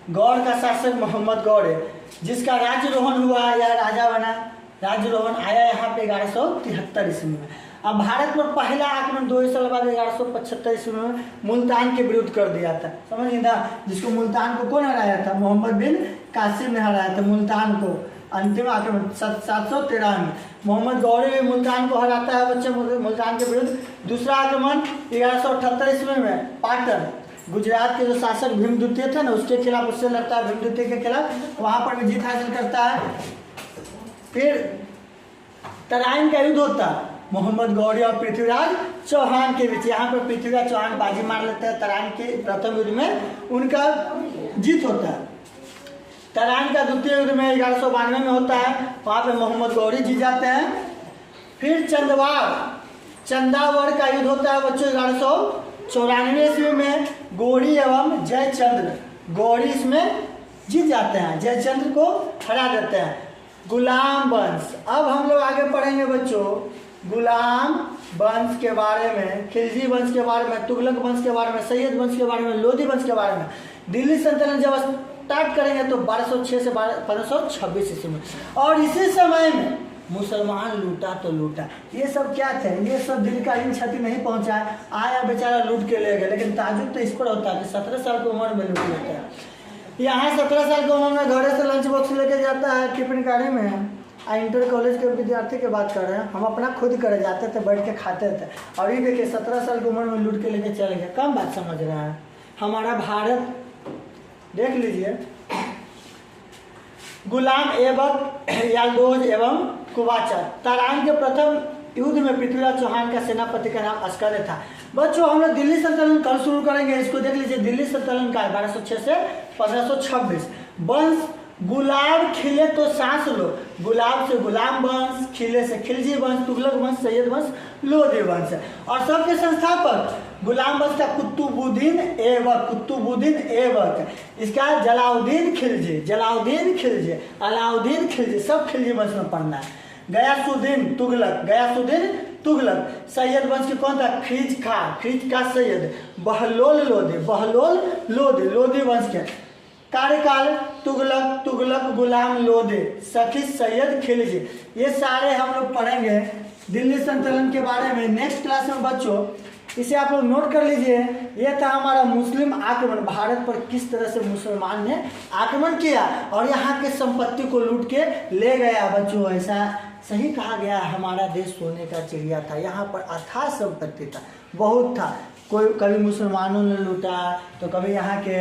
गौड़ का शासक मोहम्मद गौड़ है, जिसका राज्यरोहण हुआ या राजा बना, राज्यरोहण आया यहाँ पे 1173 ईस्वी में। अब भारत पर पहला आक्रमण 2 साल बाद 1175 ईस्वी में मुल्तान के विरुद्ध कर दिया था, समझिए ना। जिसको मुल्तान को कौन हराया था? मोहम्मद बिन कासिम ने हराया था मुल्तान को। अंतिम आक्रमण 713 में मोहम्मद गौरी भी मुल्तान को हराता है बच्चे, मुल्तान के विरुद्ध। दूसरा आक्रमण 1178 ईस्वी में पाटन, गुजरात के जो शासक भीम द्वितीय थे ना, उसके खिलाफ उससे लड़ता है, भीम द्वितीय के खिलाफ, वहाँ पर भी जीत हासिल करता है। फिर तराइन का युद्ध होता है मोहम्मद गौरी और पृथ्वीराज चौहान के बीच। यहाँ पर पृथ्वीराज चौहान बाजी मार लेते हैं। तराइन के प्रथम युद्ध में उनका जीत होता है। तराइन का द्वितीय युद्ध में 1192 में होता है, वहाँ पे मोहम्मद गौरी जीत जाते हैं। फिर चंदावड़ का युद्ध होता है बच्चों 1194 ईस्वी में। गौरी एवं जयचंद्र, गौरी इसमें जीत जाते हैं, जयचंद्र को हरा देते हैं। गुलाम वंश, अब हम लोग आगे पढ़ेंगे बच्चों गुलाम वंश के बारे में, खिलजी वंश के बारे में, तुगलक वंश के बारे में, सैयद वंश के बारे में, लोधी वंश के बारे में। दिल्ली सल्तनत जब स्टार्ट करेंगे तो 1206 से 1526 ईस्वी में। और इसी समय में मुसलमान लूटा तो लूटा। ये सब क्या थे? ये सब दिल का इन क्षति नहीं पहुंचा है, आया बेचारा लूट के ले गए। लेकिन ताजुब तो इस पर होता है कि 17 साल की उम्र में लूट लेते हैं। यहाँ 17 साल की उम्र में घरे से लंच बॉक्स लेके जाता है टिफिन गाड़ी में। इंटर कॉलेज के विद्यार्थी की बात कर रहे हैं, हम अपना खुद करे जाते थे, बैठ के खाते थे। और ये देखिए 17 साल की उम्र में लूट के लेके चले गए। कम बात समझ रहे हैं? हमारा भारत देख लीजिए, गुलाम ऐबक, यालदोज एवं कुवाचा। तराइन के प्रथम युद्ध में पृथ्वीराज चौहान का सेनापति का नाम अस्कर था। बच्चों हम लोग दिल्ली सल्तनत कल शुरू करेंगे, इसको देख लीजिए। दिल्ली सल्तनत का 1206 से 1526। वंश, गुलाब खिले तो सांस लो, गुलाब से गुलाम वंश, खिले से खिलजी वंश, तुगलक वंश, सैयद वंश, लोधी वंश। और सबके संस्थापक गुलाम वंश का कुतुबुद्दीन ऐबक, इसका जलाउद्दीन खिलजी, अलाउद्दीन खिलजी, सब खिलजी वंश में पढ़ना है। गयासुद्दीन तुगलक, सैयद वंश के कौन था? खीज का सैयद, बहलोल लोधी वंश के। कार्यकाल तुगलक गुलाम लोधी, सखी सैयद खिलजी। ये सारे हम लोग पढ़ेंगे दिल्ली सल्तनत के बारे में नेक्स्ट क्लास में बच्चों। इसे आप लोग नोट कर लीजिए। यह था हमारा मुस्लिम आक्रमण, भारत पर किस तरह से मुसलमान ने आक्रमण किया और यहाँ के संपत्ति को लूट के ले गया। बच्चों ऐसा सही कहा गया, हमारा देश सोने का चिड़िया था, यहाँ पर अथाह संपत्ति था, बहुत था। कोई कभी मुसलमानों ने लूटा तो कभी यहाँ के